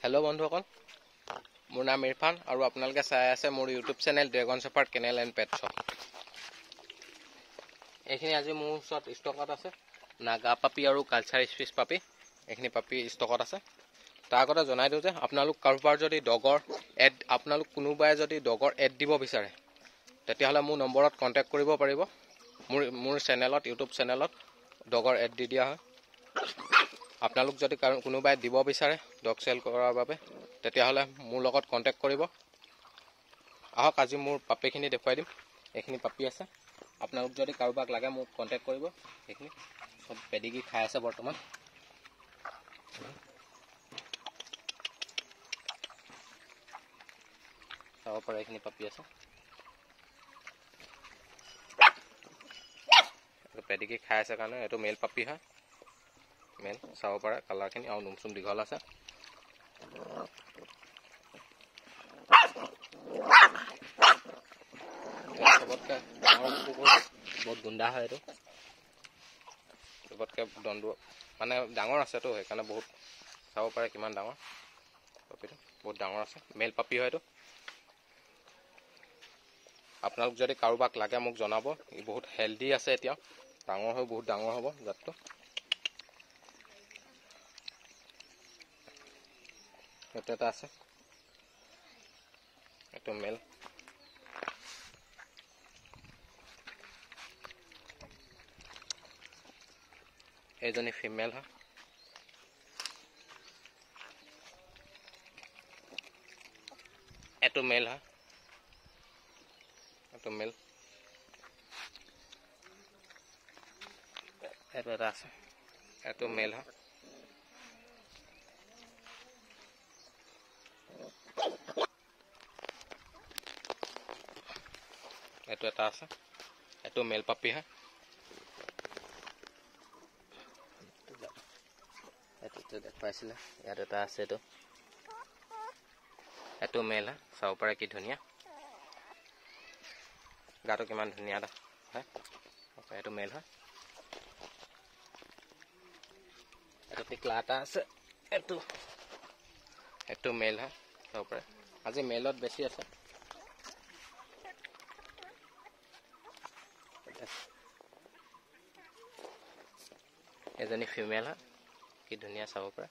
Hello' বন্ধুসকল, মোৰ নাম ইৰফান আৰু আপোনালোকে চাই আছে মোৰ YouTube channel Dragon Shepherd Kennel and Pet Shop. এইখিনি আজি মোৰ ওচৰত ষ্টকত আছে নাগা পাপি আৰু কালচাৰ স্পিচ পাপি। এইখিনি পাপি ষ্টকত আছে। তাৰ আগতে জনাই দিওঁ যে আপোনালোক কাৰোবাৰ যদি ডগৰ এড কোনোবাই যদি ডগৰ এড দিব বিচাৰে তেতিয়াহ'লে মোৰ নম্বৰত কণ্টেক্ট কৰিব পাৰিব। মোৰ চেনেলত ইউটিউব চেনেলত ডগৰ এড দি দিয়া হয়। আপোনালোক যদি কোনোবাই দিব বিচাৰে ডগ চেল কৰাৰ বাবে তেতিয়াহ'লে মোৰ লগত কণ্টেক্ট কৰিব। আহক আজি মোৰ পাপিখিনি দেখুৱাই দিম। এইখিনি পাপি আছে, আপোনালোক যদি কাৰোবাক লাগে মোক কণ্টেক্ট কৰিব। এইখিনি চব পেডিগি খাই আছে বৰ্তমান। চাব পাৰে এইখিনি পাপি আছে, পেডিগি খাই আছে কাৰণে এইটো মেল পাপি হয়। মেল চাব পাৰে কালাৰখিনি আৰু নোম দীঘল আছে। চবতকৈ ডাঙৰ কুকুৰ, বহুত গুণ্ডা হয় এইটো। চবতকৈ দণ্ডু মানে ডাঙৰ আছেতো সেইকাৰণে বহুত চাব পাৰে কিমান ডাঙৰ পাপিটো, বহুত ডাঙৰ আছে। মেল পাপি হয় এইটো। আপোনালোক যদি কাৰোবাক লাগে মোক জনাব। ই বহুত হেল্ডি আছে, এতিয়া ডাঙৰ হৈ বহুত ডাঙৰ হ'ব জাতটো। এইটো এটা আছে, এইটো মেল। এইজনী ফিমেল হয়। এইটো মেল হয়, এইটো মেল। এইটো এটা আছে, এইটো মেল হয়। এইটো এটা আছে, এইটো মেল পাপি হয়। এইটো দেখুৱাইছিলে, ইয়াত এটা আছে। এইটো মেল হয়। চাব পাৰে কি ধুনীয়া, গাটো কিমান ধুনীয়া হয়। এইটো মেল হয়। এইটো টিকলা এটা আছে, এইটো মেল হয়। চাব পাৰে আজি মেলত বেছি আছে। এজনী ফিমেল হয়, কি ধুনীয়া চাব পাৰে।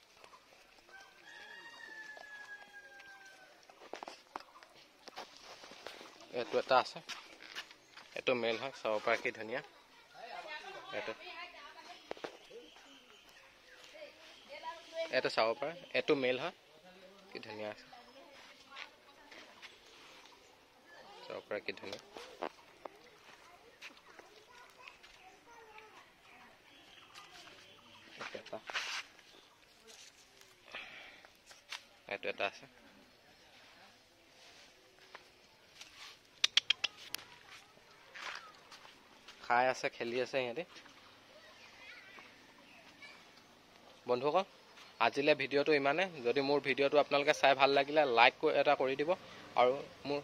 এইটো এটা আছে, এইটো মেল হয়। চাব পাৰে কি ধুনীয়া। এইটো চাব পাৰে, এইটো মেল হয়। কি ধুনীয়া আছে, চাব পাৰে কি ধুনীয়া। এইটো এটা আছে, খাই আছে, খেলি আছে সিহঁতে। বন্ধুসকল, আজিলৈ ভিডিঅ'টো ইমানে। যদি মোৰ ভিডিঅ'টো আপোনালোকে চাই ভাল লাগিলে লাইক এটা কৰি দিব, আৰু মোৰ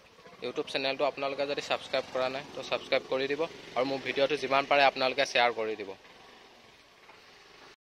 ইউটিউব চেনেলটো আপোনালোকে যদি ছাবস্ক্ৰাইব কৰা নাই তো ছাবস্ক্ৰাইব কৰি দিব, আৰু মোৰ ভিডিঅ'টো যিমান পাৰে আপোনালোকে শ্বেয়াৰ কৰি দিব।